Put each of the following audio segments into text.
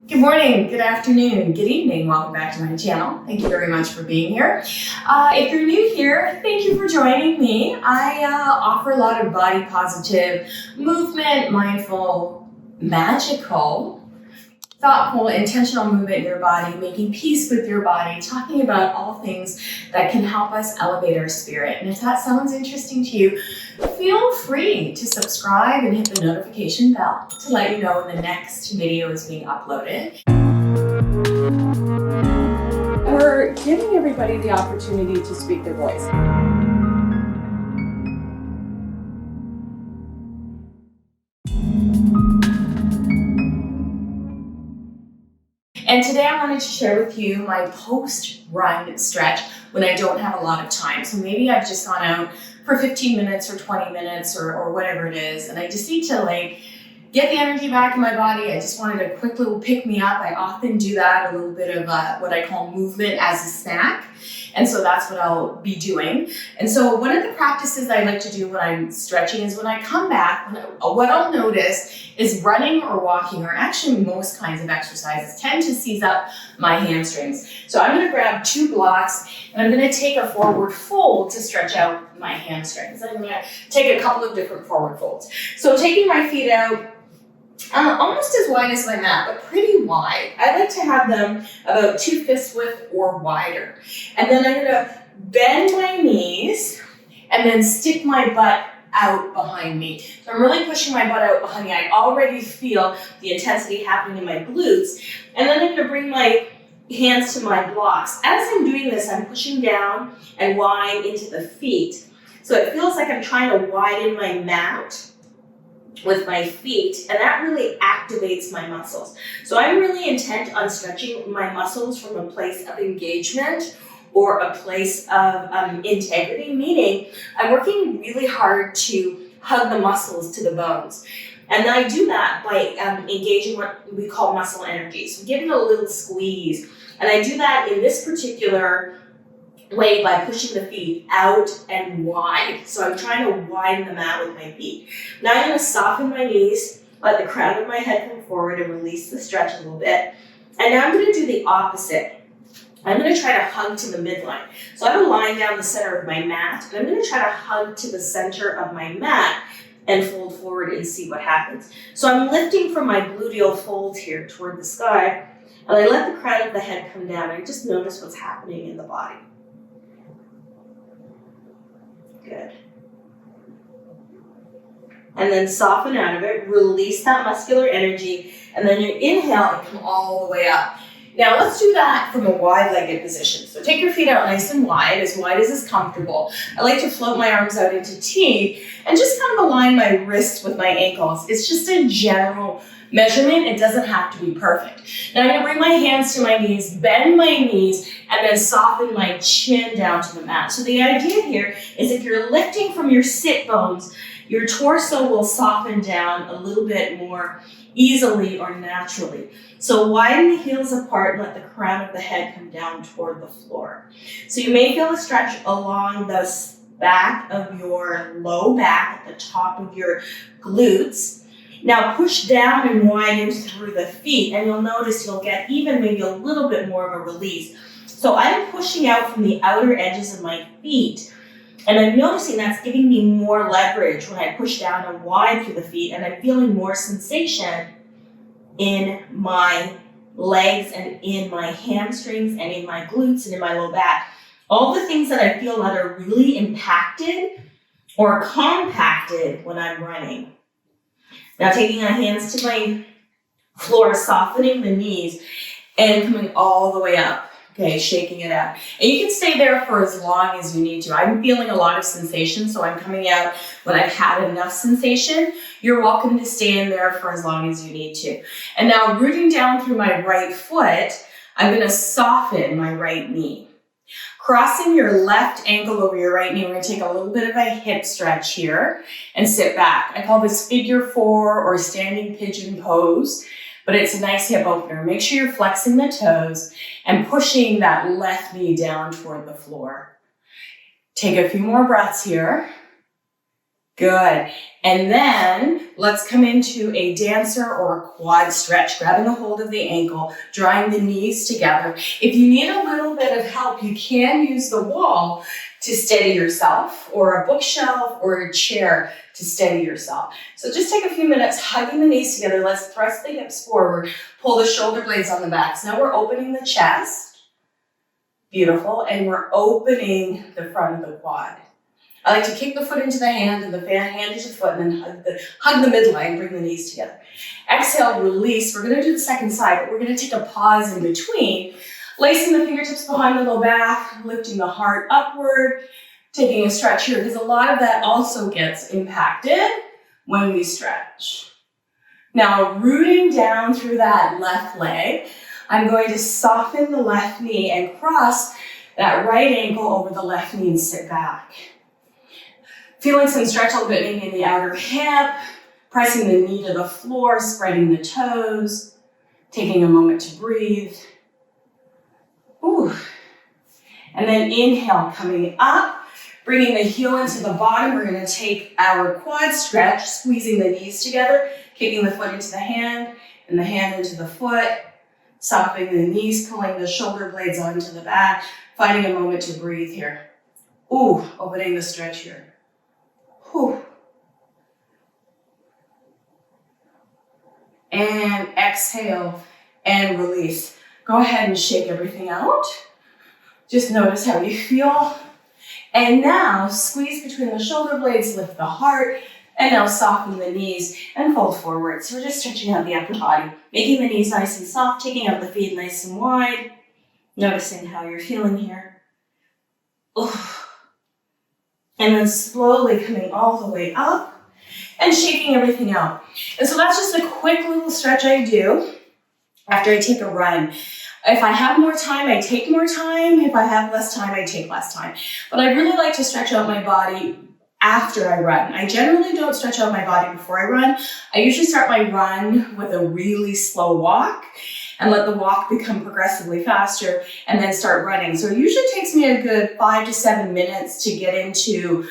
Good morning, good afternoon, good evening. Welcome back to my channel. Thank you very much for being here. If you're new here, thank you for joining me. I offer a lot of body positive movement, mindful, magical, thoughtful, intentional movement in your body, making peace with your body, talking about all things that can help us elevate our spirit. And if that sounds interesting to you, feel free to subscribe and hit the notification bell to let you know when the next video is being uploaded. We're giving everybody the opportunity to speak their voice. And today I wanted to share with you my post-run stretch when I don't have a lot of time. So maybe I've just gone out for 15 minutes or 20 minutes or whatever it is, and I just need to get the energy back in my body. I just wanted a quick little pick me up. I often do that, a little bit of what I call movement as a snack. And so that's what I'll be doing. And so one of the practices I like to do when I'm stretching is when I come back, what I'll notice is running or walking, or actually most kinds of exercises, tend to seize up my hamstrings. So I'm gonna grab 2 blocks and I'm gonna take a forward fold to stretch out my hamstrings. I'm gonna take a couple of different forward folds. So taking my feet out, almost as wide as my mat, but pretty wide. I like to have them about 2 fist width or wider. And then I'm gonna bend my knees and then stick my butt out behind me. So I'm really pushing my butt out behind me. I already feel the intensity happening in my glutes. And then I'm gonna bring my hands to my blocks. As I'm doing this, I'm pushing down and wide into the feet. So it feels like I'm trying to widen my mat with my feet, and that really activates my muscles. So I'm really intent on stretching my muscles from a place of engagement or a place of integrity, meaning I'm working really hard to hug the muscles to the bones. And I do that by engaging what we call muscle energy. So giving a little squeeze. And I do that in this particular way by pushing the feet out and wide. So I'm trying to widen the mat with my feet. Now I'm going to soften my knees, let the crown of my head come forward and release the stretch a little bit. And now I'm going to do the opposite. I'm going to try to hug to the midline. So I have a line down the center of my mat, and I'm going to try to hug to the center of my mat and fold forward and see what happens. So I'm lifting from my gluteal fold here toward the sky, and I let the crown of the head come down. I just notice what's happening in the body. Good. And then soften out of it, release that muscular energy, and then you inhale and come all the way up. Now let's do that from a wide-legged position. So take your feet out nice and wide as is comfortable. I like to float my arms out into T and just kind of align my wrists with my ankles. It's just a general measurement. It doesn't have to be perfect. Now I'm gonna bring my hands to my knees, bend my knees, and then soften my chin down to the mat. So the idea here is if you're lifting from your sit bones, your torso will soften down a little bit more easily or naturally. So widen the heels apart and let the crown of the head come down toward the floor. So you may feel a stretch along the back of your low back at the top of your glutes. Now push down and widen through the feet, and you'll notice you'll get even maybe a little bit more of a release. So I'm pushing out from the outer edges of my feet, and I'm noticing that's giving me more leverage when I push down and wide through the feet, and I'm feeling more sensation in my legs and in my hamstrings and in my glutes and in my low back. All the things that I feel that are really impacted or compacted when I'm running. Now taking my hands to my floor, softening the knees and coming all the way up. Okay, shaking it out. And you can stay there for as long as you need to. I'm feeling a lot of sensation, so I'm coming out when I've had enough sensation. You're welcome to stay in there for as long as you need to. And now rooting down through my right foot, I'm gonna soften my right knee. Crossing your left ankle over your right knee, we're gonna take a little bit of a hip stretch here and sit back. I call this figure 4 or standing pigeon pose, but it's a nice hip opener. Make sure you're flexing the toes and pushing that left knee down toward the floor. Take a few more breaths here. Good. And then let's come into a dancer or a quad stretch, grabbing a hold of the ankle, drawing the knees together. If you need a little bit of help, you can use the wall to steady yourself, or a bookshelf or a chair to steady yourself. So just take a few minutes, hugging the knees together. Let's thrust the hips forward, pull the shoulder blades on the back. So now we're opening the chest. Beautiful. And we're opening the front of the quad. I like to kick the foot into the hand and the hand into the foot, and then hug the midline, bring the knees together. Exhale, release. We're going to do the second side, but we're going to take a pause in between, lacing the fingertips behind the low back, lifting the heart upward, taking a stretch here, because a lot of that also gets impacted when we stretch. Now, rooting down through that left leg, I'm going to soften the left knee and cross that right ankle over the left knee and sit back. Feeling some stretch a little bit maybe in the outer hip, pressing the knee to the floor, spreading the toes, taking a moment to breathe. Ooh. And then inhale, coming up, bringing the heel into the bottom. We're going to take our quad stretch, squeezing the knees together, kicking the foot into the hand and the hand into the foot, softening the knees, pulling the shoulder blades onto the back, finding a moment to breathe here. Ooh, opening the stretch here. Whew. And exhale and release. Go ahead and shake everything out. Just notice how you feel. And now squeeze between the shoulder blades, lift the heart, and now soften the knees and fold forward. So we're just stretching out the upper body, making the knees nice and soft, taking out the feet nice and wide, noticing how you're feeling here. Ooh. And then slowly coming all the way up and shaking everything out. And so that's just a quick little stretch I do after I take a run. If I have more time, I take more time. If I have less time, I take less time. But I really like to stretch out my body after I run. I generally don't stretch out my body before I run. I usually start my run with a really slow walk and let the walk become progressively faster and then start running. So it usually takes me a good 5 to 7 minutes to get into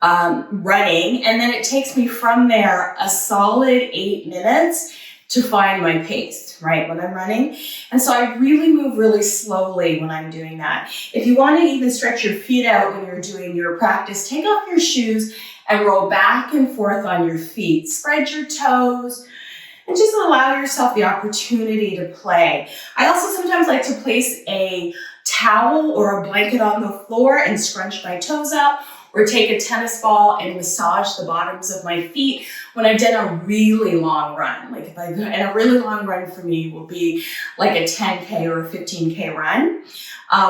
running. And then it takes me from there a solid 8 minutes to find my pace, right, when I'm running. And so I really move really slowly when I'm doing that. If you want to even stretch your feet out when you're doing your practice, take off your shoes and roll back and forth on your feet. Spread your toes and just allow yourself the opportunity to play. I also sometimes like to place a towel or a blanket on the floor and scrunch my toes up, or take a tennis ball and massage the bottoms of my feet when I've done a really long run. Like and a really long run for me will be like a 10K or a 15K run,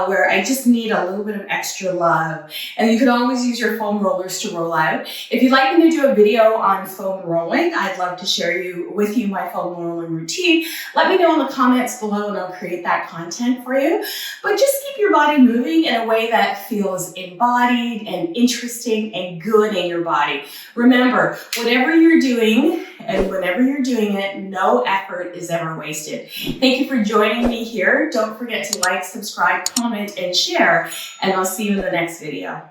where I just need a little bit of extra love. And you can always use your foam rollers to roll out. If you'd like me to do a video on foam rolling, I'd love to share with you my foam rolling routine. Let me know in the comments below and I'll create that content for you. But just keep your body moving in a way that feels embodied and interesting and good in your body. Remember, whatever you're doing and whenever you're doing it, no effort is ever wasted. Thank you for joining me here. Don't forget to like, subscribe, comment, and share, and I'll see you in the next video.